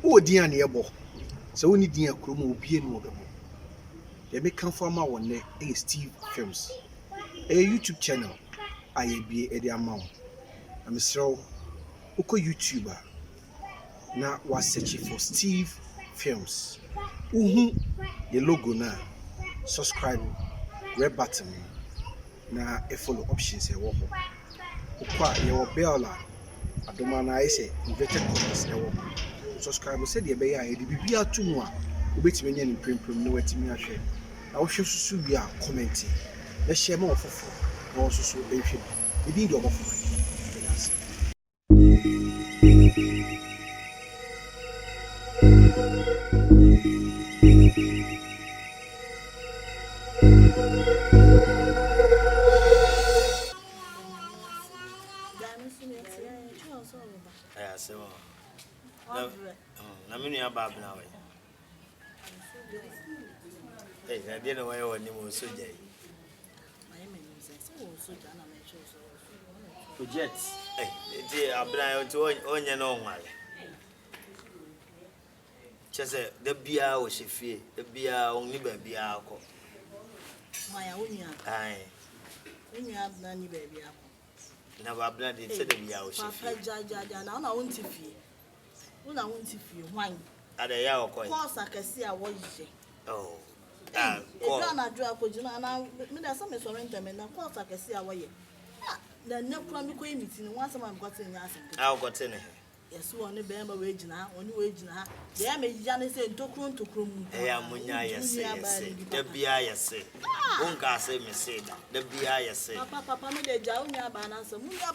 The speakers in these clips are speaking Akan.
O dia na ebo. So we need dia kromo obie no obebo. They make come from our ne Steve Films. A YouTube channel I be a amount. I'm so Oko YouTuber. Now was searching for Steve Films. The logo now. Subscribe, red button. Now a follow options a walk. Okwa your bell. I don't mind I say inverted commas a walk. Subscribe said the bay I did be a 2 more. Wait me in print no way to me. I will show you a commenting. Let's share more for also so ancient. We need your offer. Hey, I didn't know why you were so gay. Jets. Hey, I've been to onion on one. Just the beer was she fear, the beer only baby alcohol. Why, Aye, when you have none, baby. never blooded said the beer was she fear. Now I want to feel. When I want to feel wine. At a yaw coin. Course, I can see I was. Oh, if I draw a and I made a summer surrender, and of course I can see away. The no chronic meeting once I'm got in your I'll got in it. Yes, one a bamber wage now, one wage now. They are made Janice and took room to crum. I am Munya, yes, the beer, say. Unca say, me say that. The beer, say. Papa made a jaunia banana, some Munya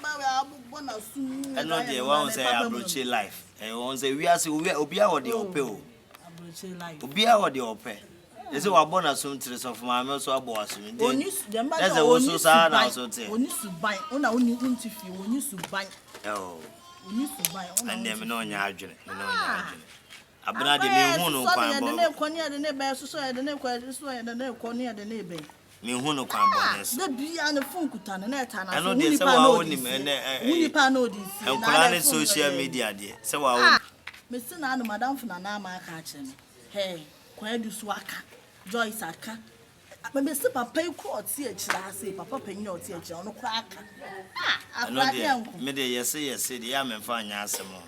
one or soon. And not the one say abroad life. And one say we are so we are Obia or the Opel. Obia or the Opel. Is it a bonus soon to the soft mamma so I was. That's also sad also. When you should buy, only interview when you should buy. Oh. We used to buy on and them no nyadwene no nyadwene abena de me hu no kwan bo the konia the neighbor so the neighbor so the konia the neighbor me hu no kwan bo ness the bia na phone kuta na eta na so ni pa no ni ni pa no dis en kula ne social media de se wa wo me se na madam funa na ma aka ache me hey kwan du so aka Joyce aka me se papa ku oti akira ase papa panyin oti akira no kra aka afrade me de yes de ya me fa anya asemo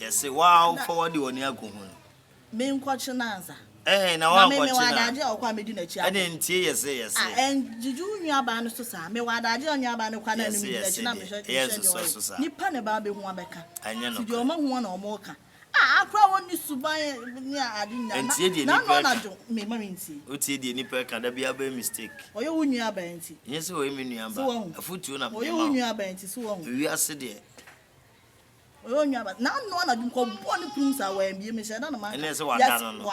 yes wow forward woni agu hu me nkwochi na nza na wa nkwochi na me wadaje okwa me di na chi ade ntie yes en jiju nwa ba no so sa me wadaje onwa ba no kwa na mi di na me hwe nipa ne ba be hu abeka ti di o ma hu na o mo ka akwa woni suban ni ade nya na no na jo me ma nti o tie die nipa ka da bia ba mistake oyo wunyu aba nti yes o emi nu aba afutu na me oyo wunyu aba nti so wo wi ase de oyo wunyu aba na no na jo ko bo ni filmz a wa mbie me she na ma ene se wada no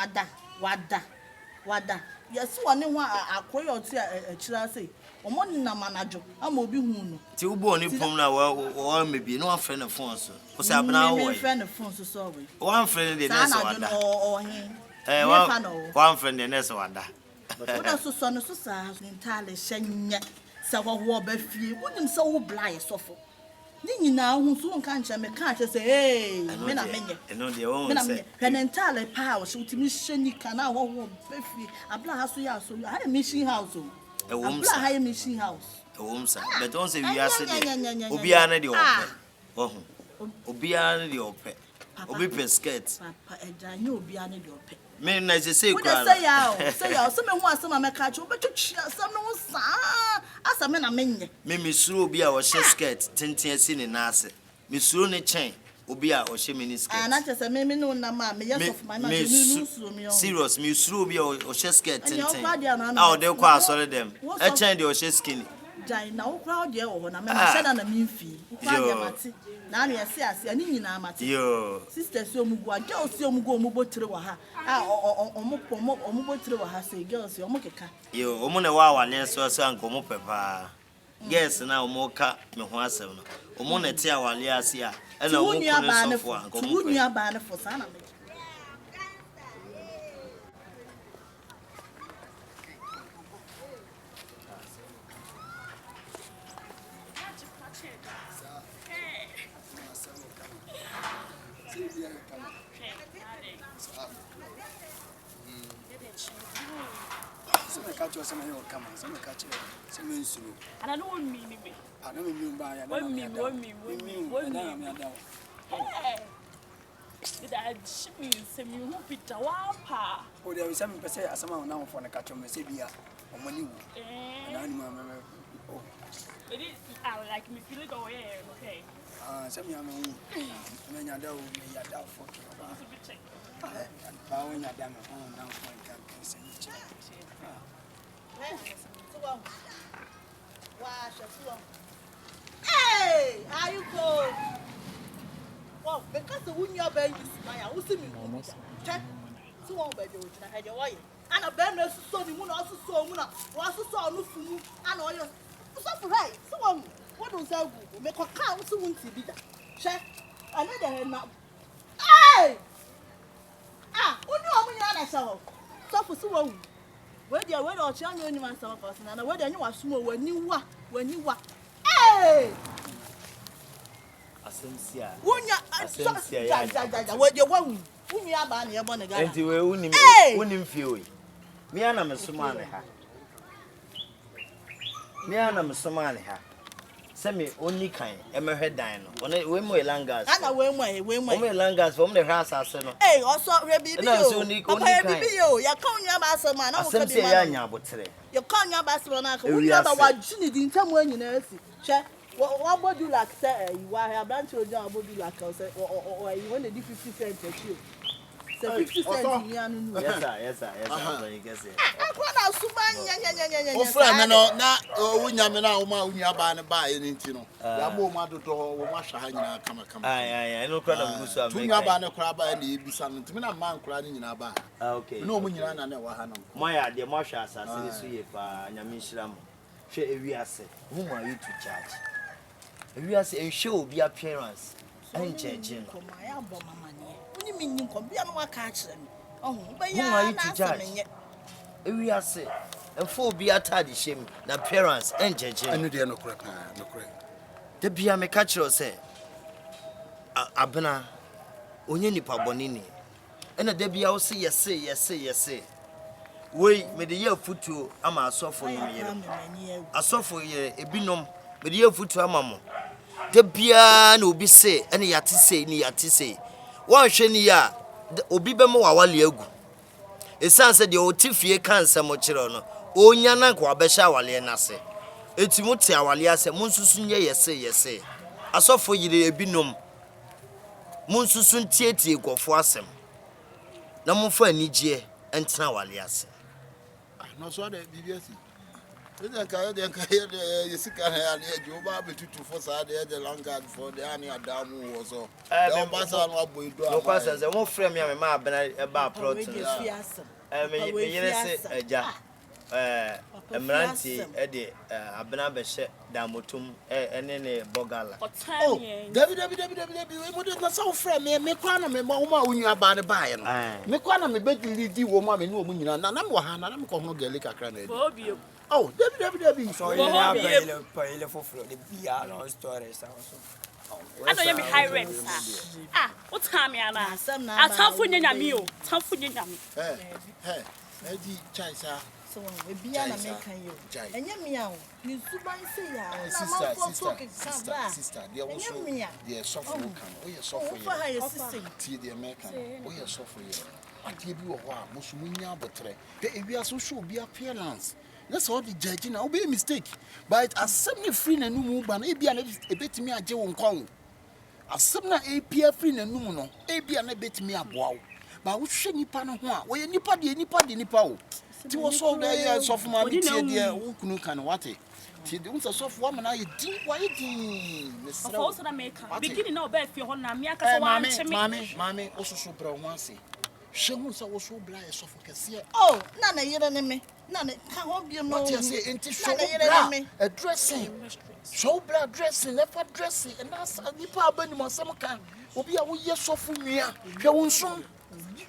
wada yes woni ho akoyo ti akira sei omo ni na manajo ama obi hu no ti ubo ni pom na wa mebi no afre na phone so o se abna wo me friend phone so we one friend de nese wada one friend de nese wada oda so no so sa ntale hyenye sa wo ba fie wonim sa wo bla yesofo ni nyina hu so nka nche me ka che say hey me na menye no de won say ntale pa wo so timi hyenyi kana wo ba fie abla ha so ya so ha mission house o abla ha mission house ewomsa but on say we are say obi ana de ope ohun obi ana de ope obi pesket papa edanyi obi ana de ope me na say kwa say ya so me hu asema me ka che obetwetwe asem no sa asa me na menye me suro obi a wo she skirt tenten asi ne na ase me suro ne chen obi a wo she mini skirt na che say me no na ma me yes of my man me suro me serious me suro obi a wo she skirt tenten ah o de kwa asore dem e chen de wo she skinny jai na wo kwa de wo na me ma sheda na me mfi kwa de mate na na yesi ase ani nyina mate yo sisters omugu girls omugu omubotire wa ha omubotire wa ha say girls omukeka yo omu na wa wale so anko mu pepa girls na omuka me ho asem no omu na ti awale ase a na omu kunu sofo anko mu nua ba ne fo sana me Some catch or some of come, some catch some insu. And I don't mean me. I don't mean by One me. Did I mean some you hope it a wapa? Oh, there is some percent as someone now for a catch on Messabia or money. And animal. Oh, it is like me feel go away, okay? Some young men are down, may I doubt for bowing at them now for a campaign. Hey, how you go? Well, because the wound your baby is my house, check. So one baby, which I had your wife. And a banner so the moon also saw Muna, was saw no food, and all your so right. So one, what was I good? Make a count so won't be that. Check. Another head now. Hey! Ah, what do you show? So for so where the way or channel any man some person, and whether you are small when you were. Hey! Asensia. Asensia. What you want? Who me about your bonnet? And you will win few. Me and I'm a Somali. Me and I'm a Somali. Send me only kind, Emma head dino. When we langas, and I went langas from the house. Hey, also, Rebbe, you can't your master man. I said, you can't your master man. We have what Ginny didn't tell when you know. What would you like, sir? You are a branch of job, would you like, or you want to do 50 cents at you? 50 cents. Yes, I guess it. Oh, friend, no, when you're now, when you're buying anything, I'm more mad to wash a hand. Come. I know crowd of goose. I'm going to crab and be something to me. A man crying in a bar. Okay, no, when you're on a my idea, Marsha, I see if Yamishiram. We are say, whom are you to charge? We are saying, show be appearance. And judging. What do you mean you come? We are not catching. Oh, but whom are you to judge? We are say, and for be a tidy shame, the appearance and judging. I know they are no crap, no crap. The be a catcher say, Abena, Onyeni Pabonini. And a debut, I'll say, yes. Wait, may the year foot to Ama suffer you. I suffer ye, a binom, with the year foot to Amamo. The piano be say, and yatise. One shenia, the Obibemo Awaliagu. A son said the old Tiffy cancer mochirono, O Yana Quabesha Walianase. It's Mutia Waliase, Munsusun, yes. I suffer ye a binom. Munsusun Tieti go for some. No more for any jeer and Tawaliase. No, so that BBS. You see, can I have to force the longer for the Annie Adamu or so. No passes, I won't frame your map about protein. Emeranti Eddie Abenabe Damutum and then Bogala. Oh, David, we would not so frame me, Mekwana, me, Mama, when you are by the buy. Mekwana, me bet you leave the woman in woman, and I'm going to get a cranny. Oh, David, so you have a pile for the PR stories also. I know you be high rent. Ah, what time you are? I tough for your meal, tough for your Hey, Eddie Chaisa. So we be an American you. And you meow. You sister, they also they are software can. We are software. Tea the American. We are software. I give you a while. Musumunya botre. We are so sure be appearance. That's all the judging. I'll be a mistake. But as somebody free and no ban, a bit me a Joe Kong. As some APF free and no, a be a bit me a wow. But we should nipper no one. We nipper the nipper. Ti was so there, soft man, dear, who can what it. Ti don't a soft woman, I did why did also the maker. Beginning no bed for your mammy, also so brown once. She was so blind, so for oh, none you don't me. None can't be a what you say, ain't it so a dressing. So blood dressing, left dressing, and that's a nipper bunny, some can. Will be a year so for me. You won't soon.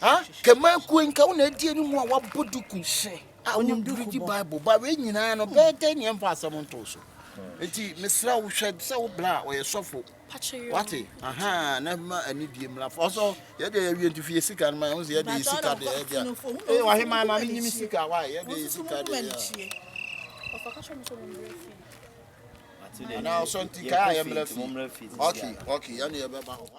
Ah, Kaman Queen Kauna dear more what Buduku say. I won't do the Bible, but when you know, no better than Passamontoso. It's Miss Row shed so black or a soft What? Aha, never any dim laugh. Also, yeah, they are to fear sick and my own. Yeah, they sick at the edge. Hey, why am I in sick? Why? Yeah, they sick at the edge. And now, something I am left. Okay, okay, and you're